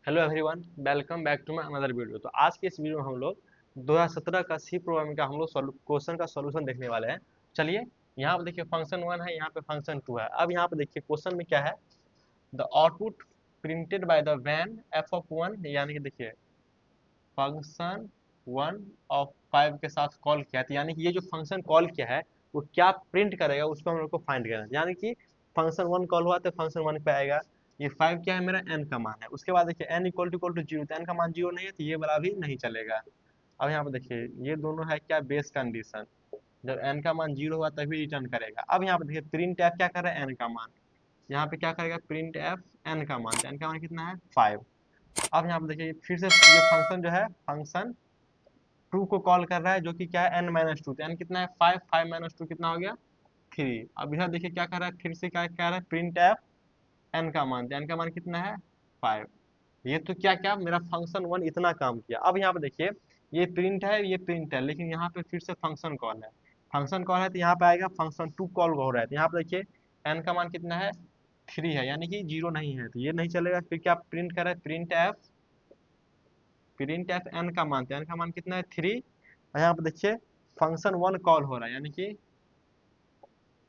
Hello everyone, welcome back to my another video. तो आज के इस वीडियो में हम लोग 2017 का सी प्रोग्रामिंग का हम लोग क्वेश्चन का सॉल्यूशन देखने वाले हैं। चलिए, यहाँ पे देखिए फंक्शन 1 है, यहाँ पे फंक्शन 2 है। अब यहाँ पे देखिए क्वेश्चन में क्या है, the output printed by the fun F of 1, यानी कि देखिए फंक्शन 1 ऑफ 5 के साथ कॉल किया है। तो यानी कि ये जो फंक्शन कॉल किया है वो क्या प्रिंट करेगा, उसको हम लोग को फाइंड करना है। यानी कि फंक्शन 1 कॉल हुआ तो फंक्शन 1 पे आएगा। ये 5 क्या है, मेरा n का मान है। उसके बाद देखिए n इक्वल टू 0, तो n का मान 0 नहीं है तो ये वाला भी नहीं चलेगा। अब यहाँ पे देखिए ये दोनों है क्या, बेस कंडीशन। जब n का मान 0 हुआ तभी रिटर्न करेगा। अब यहाँ पे देखिए प्रिंट एफ क्या कर रहा है, n का मान। यहाँ पे क्या करेगा, प्रिंट एफ n का मान। तो n का मान कितना है, 5। अब यहाँ पे देखिए फिर से ये फंक्शन जो है फंक्शन 2 को कॉल कर रहा है, जो कि क्या है n-2। तो n कितना है, 5। 5 - 2 कितना हो गया, 3। अब इधर देखिए क्या कर रहा है, फिर से क्या कह रहा है, प्रिंट एफ n का मान। तो n का मान कितना है, 5। ये तो क्या क्या मेरा फंक्शन 1 इतना काम किया। अब यहाँ पे देखिए ये प्रिंट है, ये प्रिंट है, लेकिन यहाँ पे फिर से फंक्शन कॉल है। फंक्शन कॉल है तो यहाँ पे आएगा फंक्शन 2 कॉल हो रहा है। तो यहाँ पे देखिए n का मान कितना है, 3 है, यानी कि 0 नहीं है, तो ये नहीं चलेगा। फिर क्या प्रिंट कर रहा है, प्रिंट एफ n का मान। तो n का मान कितना है, 3। और यहाँ पे देखिए फंक्शन 1 कॉल हो रहा है, यानी कि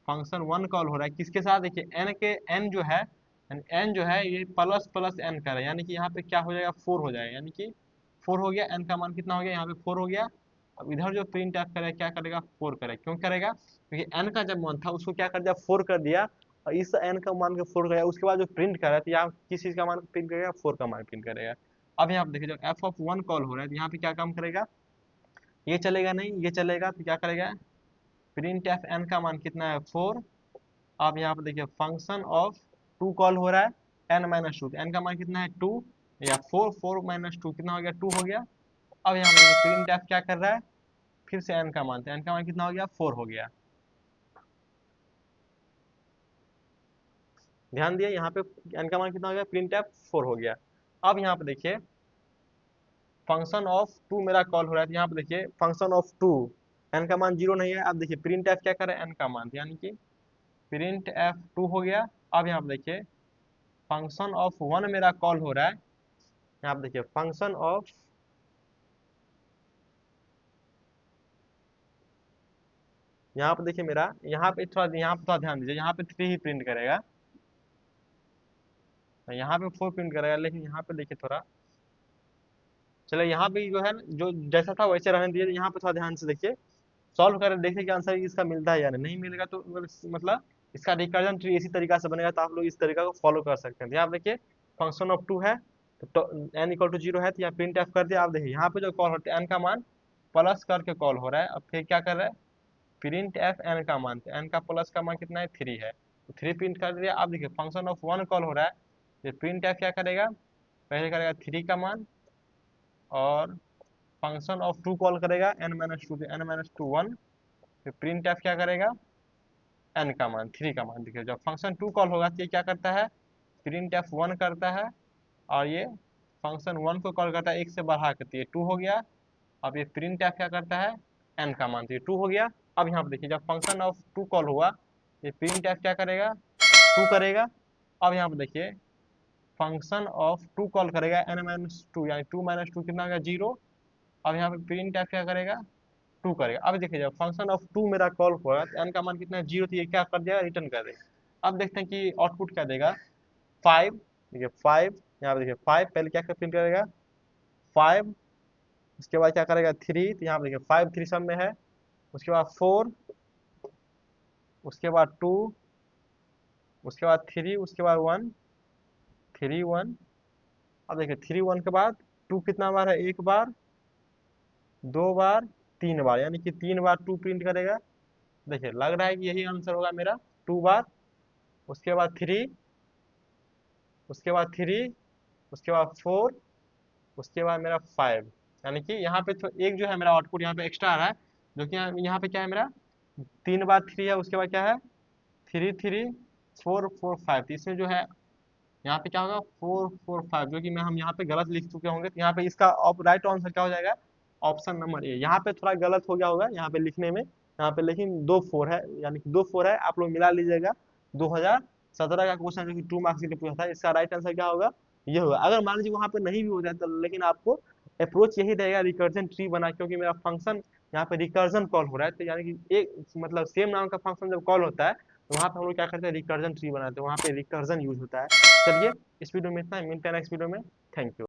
फंक्शन 1 कॉल हो रहा है किसके साथ, देखिए n जो है, n जो है ये प्लस प्लस n कर रहा है, यानी कि यहाँ पे क्या हो जाएगा, 4 हो जाएगा। यानी कि 4 हो गया, n का मान कितना हो गया, यहाँ पे 4 हो गया। अब इधर जो प्रिंट एफ करेगा क्या करेगा, 4 करेगा। क्यों करेगा, क्योंकि n का जब मान था उसको क्या कर दिया, 4 कर दिया। और इस n का मान को 4 करेगा, उसके बाद जो प्रिंट कर रहा है तो यहाँ किस चीज का मान प्रिंट करेगा, 4 का मान प्रिंट करेगा। अब यहाँ पे देखिए जब एफ ऑफ 1 कॉल हो रहा है तो यहाँ पे क्या काम करेगा, ये चलेगा नहीं, ये चलेगा। तो क्या करेगा, प्रिंट एफ n का मान कितना है, 4। अब यहाँ पे देखिए फंक्शन ऑफ 2 कॉल हो रहा है n-2। तो n का मान कितना है, 2 या 4। 4 - 2 कितना हो गया, 2 हो गया। अब यहाँ पे देखिए प्रिंट एफ क्या कर रहा है, फिर से n का मान। तो n का मान कितना हो गया, 4 हो गया। ध्यान दिए यहाँ पे n का मान कितना हो गया, प्रिंट एफ 4 हो गया। अब यहाँ पे देखिए फंक्शन ऑफ 2 मेरा कॉल हो रहा है। तो यहाँ पे देखिए फंक्शन ऑफ 2, n का मान 0 नहीं है। अब देखिए प्रिंट एफ क्या कर रहा है, n का मान, यानी कि प्रिंट एफ 2 हो गया। अब यहाँ पे देखिए फंक्शन ऑफ 1 मेरा कॉल हो रहा है। यहाँ पे देखिए फंक्शन ऑफ, यहाँ पे देखिए मेरा, यहाँ पे थोड़ा ध्यान दीजिए, यहाँ पे 3 ही प्रिंट करेगा, यहाँ पे 4 प्रिंट करेगा। लेकिन यहाँ पे देखिए थोड़ा, चले यहाँ पे जो है जो जैसा था वैसे रहने दीजिए। यहाँ पे थोड़ा ध्यान से देखिए, सॉल्व कर देखिए कि आंसर इसका मिलता है या नहीं मिलेगा। तो मतलब इसका रिकर्जन ट्री इसी तरीका से बनेगा, तो आप लोग इस तरीका को फॉलो कर सकते हैं। तो यहाँ पे देखिए फंक्शन ऑफ 2 है, तो n इक्वल टू 0 है, तो यहाँ प्रिंट एफ कर दिया। आप देखिए यहाँ पे जो कॉल होता है n का मान प्लस करके कॉल हो रहा है। अब फिर क्या कर रहा है, प्रिंट एफ n का मान। तो n का प्लस का मान कितना है, 3 है, तो 3 प्रिंट कर दिया। अब देखिए फंक्शन ऑफ 1 कॉल हो रहा है, ये प्रिंट एफ क्या करेगा, पहले करेगा 3 का मान, और फंक्शन ऑफ 2 कॉल करेगा n-2। तो n-2 1, फिर प्रिंट एफ क्या करेगा, n का मान 3 का मान। देखिए जब फंक्शन 2 कॉल होगा तो ये क्या करता है, प्रिंट एफ 1 करता है, और ये फंक्शन 1 को कॉल करता है 1 से बढ़ा के, तो ये 2 हो गया। अब ये प्रिंट एफ क्या करता है, n का मान, तो ये 2 हो गया। अब यहाँ पे देखिए जब फंक्शन ऑफ 2 कॉल हुआ, ये प्रिंट एफ क्या करेगा, 2 करेगा। अब यहाँ पे देखिए फंक्शन ऑफ 2 कॉल करेगा n-2, यानी 2 - 2 कितना हो गया, 0। अब यहाँ पे प्रिंट एफ क्या करेगा, 2 करेगा। अब देखिए जब फंक्शन ऑफ 2 मेरा कॉल हुआ तो n का मान कितना है, 0, तो ये क्या कर दिया, रिटर्न कर देगा। अब देखते हैं कि आउटपुट क्या देगा, 5। देखिए 5, यहाँ पे देखिए 5 पहले क्या प्रिंट करेगा, 5। उसके बाद क्या करेगा, 3। तो यहाँ पे देखिए 5 3 सब में है। उसके बाद 4, उसके बाद 2, उसके बाद 3, उसके बाद 1, 3 1। अब देखिए 3 1 के बाद 2 कितना बार है, एक बार, दो बार, 3 बार, यानी कि 3 बार 2 प्रिंट करेगा। देखिए लग रहा है कि यही आंसर होगा मेरा, 2 बार। उसके बाद 3, उसके बाद 3, उसके बाद 4, उसके बाद मेरा 5। यानी कि यहाँ पे तो एक जो है मेरा आउटपुट यहाँ पे एक्स्ट्रा आ रहा है, जो कि यहाँ पे क्या है मेरा, 3 बार 3 है, उसके बाद क्या है, 3 3 4 4 5। तो इसमें जो है यहाँ पे क्या होगा, 4 4 5, जो कि मैं हम यहाँ पे गलत लिख चुके होंगे। तो यहाँ पे इसका राइट आंसर क्या हो जाएगा, ऑप्शन नंबर ए। यहाँ पे थोड़ा गलत हो गया होगा यहाँ पे लिखने में, यहाँ पे लेकिन 2 4 है, यानी कि 2 4 है, आप लोग मिला लीजिएगा। 2017 का क्वेश्चन जो कि 2 मार्क्स के लिए पूछा था, इसका राइट आंसर क्या होगा, ये होगा। अगर मान लीजिए वहाँ पे नहीं भी हो जाए तो लेकिन आपको अप्रोच यही रहेगा रिकर्जन ट्री बना, क्योंकि मेरा फंक्शन यहाँ पे रिकर्जन कॉल हो रहा है, तो यानी कि एक मतलब सेम नाम का फंक्शन जब कॉल होता है तो वहाँ पे हम लोग क्या करते हैं, रिकर्जन ट्री बनाते हैं, वहाँ पे रिकर्जन यूज होता है। चलिए इस वीडियो में इतना ही, मिलते हैं नेक्स्ट वीडियो में। Thank you.